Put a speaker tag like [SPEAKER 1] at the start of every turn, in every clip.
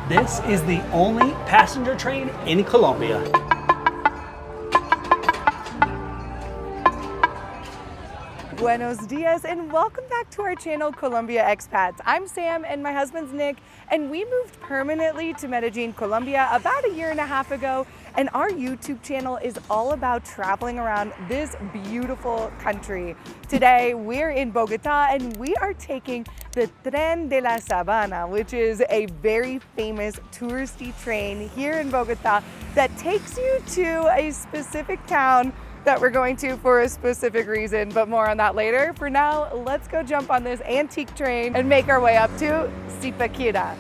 [SPEAKER 1] This is the only passenger train in Colombia.
[SPEAKER 2] Buenos dias and welcome back to our channel, Colombia Expats. I'm Sam and my husband's Nick, and we moved permanently to Medellin, Colombia about 1.5 years ago. And our YouTube channel is all about traveling around this beautiful country. Today, we're in Bogota and we are taking the Tren de la Sabana, which is a very famous touristy train here in Bogota that takes you to a specific town that we're going to for a specific reason, but more on that later. For now, let's go jump on this antique train and make our way up to Zipaquira.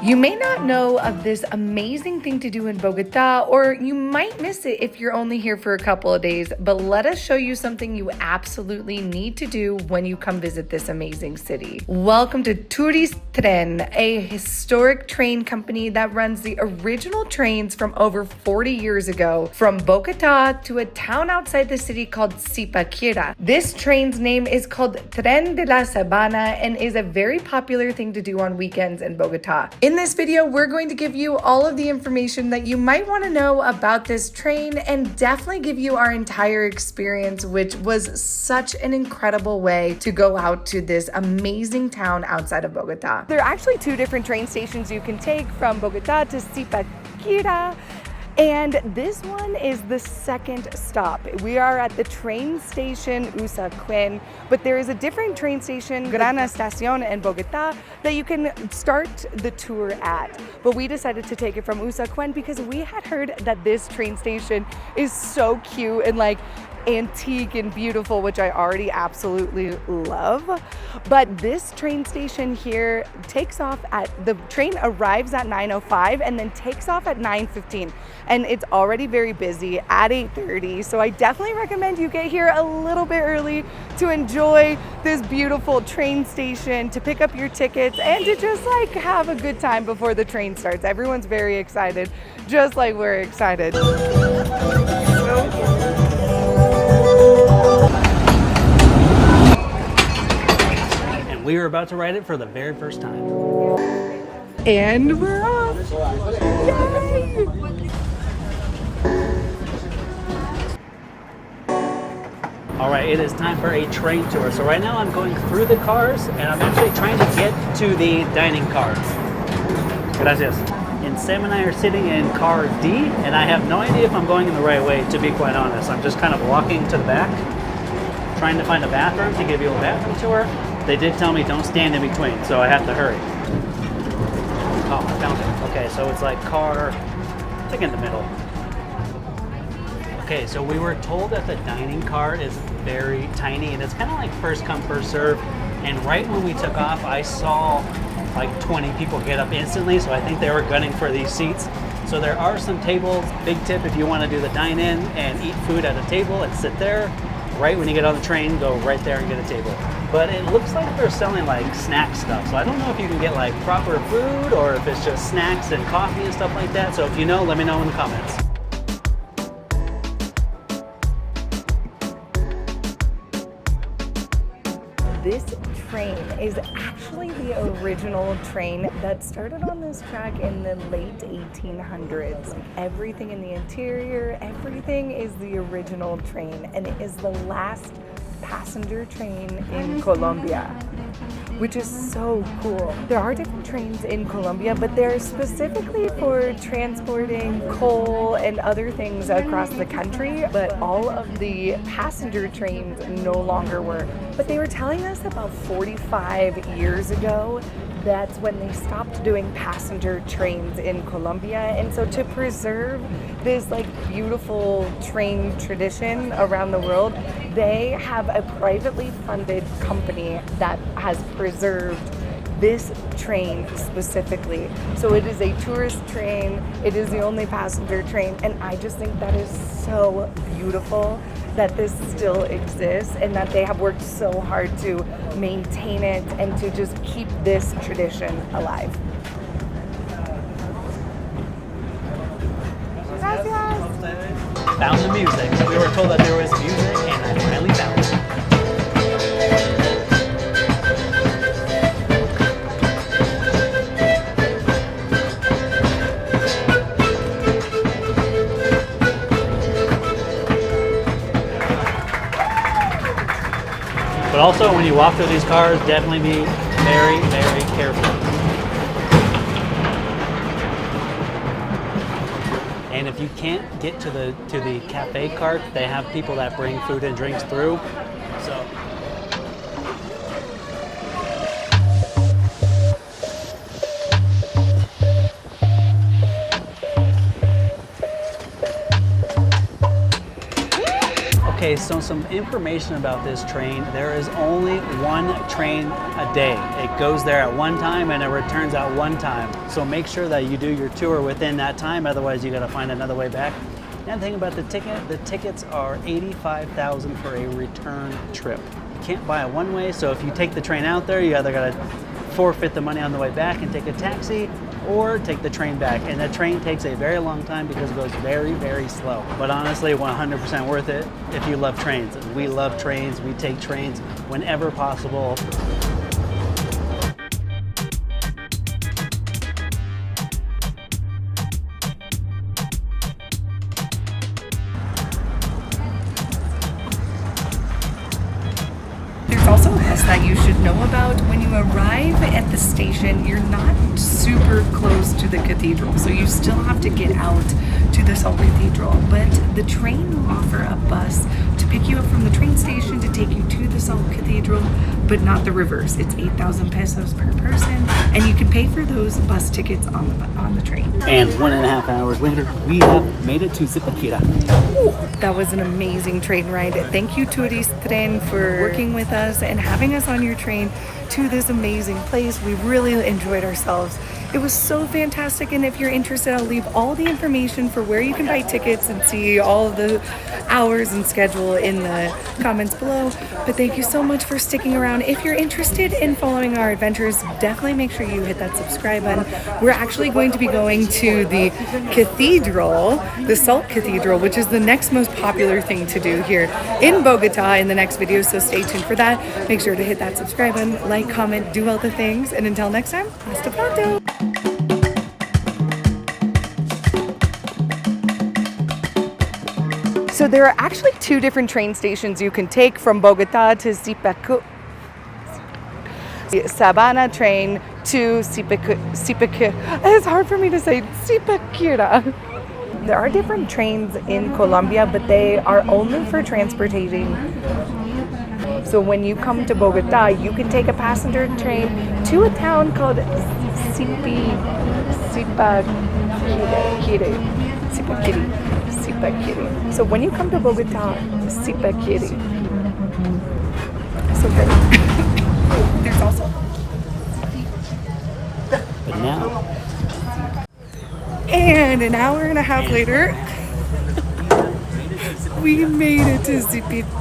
[SPEAKER 2] You may not know of this amazing thing to do in Bogota, or you might miss it if you're only here for a couple of days, but let us show you something you absolutely need to do when you come visit this amazing city. Welcome to Turistren, a historic train company that runs the original trains from over 40 years ago from Bogota to a town outside the city called Zipaquira. This train's name is called Tren de la Sabana and is a very popular thing to do on weekends in Bogota. In this video, we're going to give you all of the information that you might want to know about this train and definitely give you our entire experience, which was such an incredible way to go out to this amazing town outside of Bogota. There are actually 2 different train stations you can take from Bogota to Zipaquira, and this one is the second stop. We are at the train station Tren, but there is a different train station, Gran Estación in Bogota, that you can start the tour at. But we decided to take it from Tren because we had heard that this train station is so cute and like antique and beautiful, which I already absolutely love. But this train station here takes off the train arrives at 9:05 and then takes off at 9:15, and it's already very busy at 8:30. So I definitely recommend you get here a little bit early to enjoy this beautiful train station, to pick up your tickets and to just like have a good time before the train starts. Everyone's very excited, just like we're excited.
[SPEAKER 1] We were about to ride it for the very first time.
[SPEAKER 2] And we're off! Yay!
[SPEAKER 1] All right, it is time for a train tour. So right now I'm going through the cars and I'm actually trying to get to the dining car. Gracias. And Sam and I are sitting in car D, and I have no idea if I'm going in the right way, to be quite honest. I'm just kind of walking to the back, trying to find a bathroom to give you a bathroom tour. They did tell me don't stand in between, so I have to hurry. Oh, I found it. Okay, so it's like it's like in the middle. Okay, so we were told that the dining car is very tiny, and it's kind of like first come, first serve. And right when we took off, I saw like 20 people get up instantly, so I think they were gunning for these seats. So there are some tables. Big tip if you want to do the dine-in and eat food at a table and sit there. Right when you get on the train, go right there and get a table. But it looks like they're selling like snack stuff. So I don't know if you can get like proper food or if it's just snacks and coffee and stuff like that. So if you know, let me know in the comments.
[SPEAKER 2] This train is actually the original train that started on this track in the late 1800s. Everything in the interior, everything is the original train, and it is the last passenger train in Colombia, which is so cool. There are different trains in Colombia, but they're specifically for transporting coal and other things across the country, but all of the passenger trains no longer work. But they were telling us about 45 years ago that's when they stopped doing passenger trains in Colombia. And so to preserve this like beautiful train tradition around the world, they have a privately funded company that has preserved this train specifically. So it is a tourist train, it is the only passenger train, and I just think that is so beautiful that this still exists and that they have worked so hard to maintain it and to just keep this tradition alive.
[SPEAKER 1] found the music. We were told that there was music, and I finally found it. But also, when you walk through these cars, definitely be very, very careful. And if you can't get to the cafe cart, they have people that bring food and drinks through. So. Okay, so some information about this train. There is only one train a day. It goes there at one time and it returns at one time. So make sure that you do your tour within that time, otherwise you gotta find another way back. And the thing about the tickets are $85,000 for a return trip. You can't buy it one way, so if you take the train out there, you either gotta forfeit the money on the way back and take a taxi, or take the train back. And the train takes a very long time because it goes very, very slow. But honestly, 100% worth it if you love trains. We love trains. We take trains whenever possible.
[SPEAKER 2] There's also a bus that you should know about. When you arrive at the station, you're not super close to the cathedral, so you still have to get out to the Salt Cathedral. But the train will offer a bus to pick you up from the train station to take you to the Salt Cathedral, but not the reverse. It's 8,000 pesos per person, and you can pay for those bus tickets on the train.
[SPEAKER 1] And 1.5 hours later, we have made it to Zipaquira.
[SPEAKER 2] That was an amazing train ride. Thank you, Turistren, for working with us and having us on your train to this amazing place. We really enjoyed ourselves. It was so fantastic, and if you're interested, I'll leave all the information for where you can buy tickets and see all of the hours and schedule in the comments below. But thank you so much for sticking around. If you're interested in following our adventures, definitely make sure you hit that subscribe button. We're actually going to be going to the cathedral, the Salt Cathedral, which is the next most popular thing to do here in Bogota in the next video, so stay tuned for that. Make sure to hit that subscribe button, like, comment, do all the things, and until next time, hasta pronto! So there are actually two different train stations you can take from Bogota to Sabana train to Zipaquira. It's hard for me to say Zipaquira. There are different trains in Colombia, but they are only for transporting. So when you come to Bogota, you can take a passenger train to a town called Zipaquira. So when you come to Bogota, Zipaquira. So good. There's also.
[SPEAKER 1] But now.
[SPEAKER 2] And an hour and a half later, we made it to Zipaquira.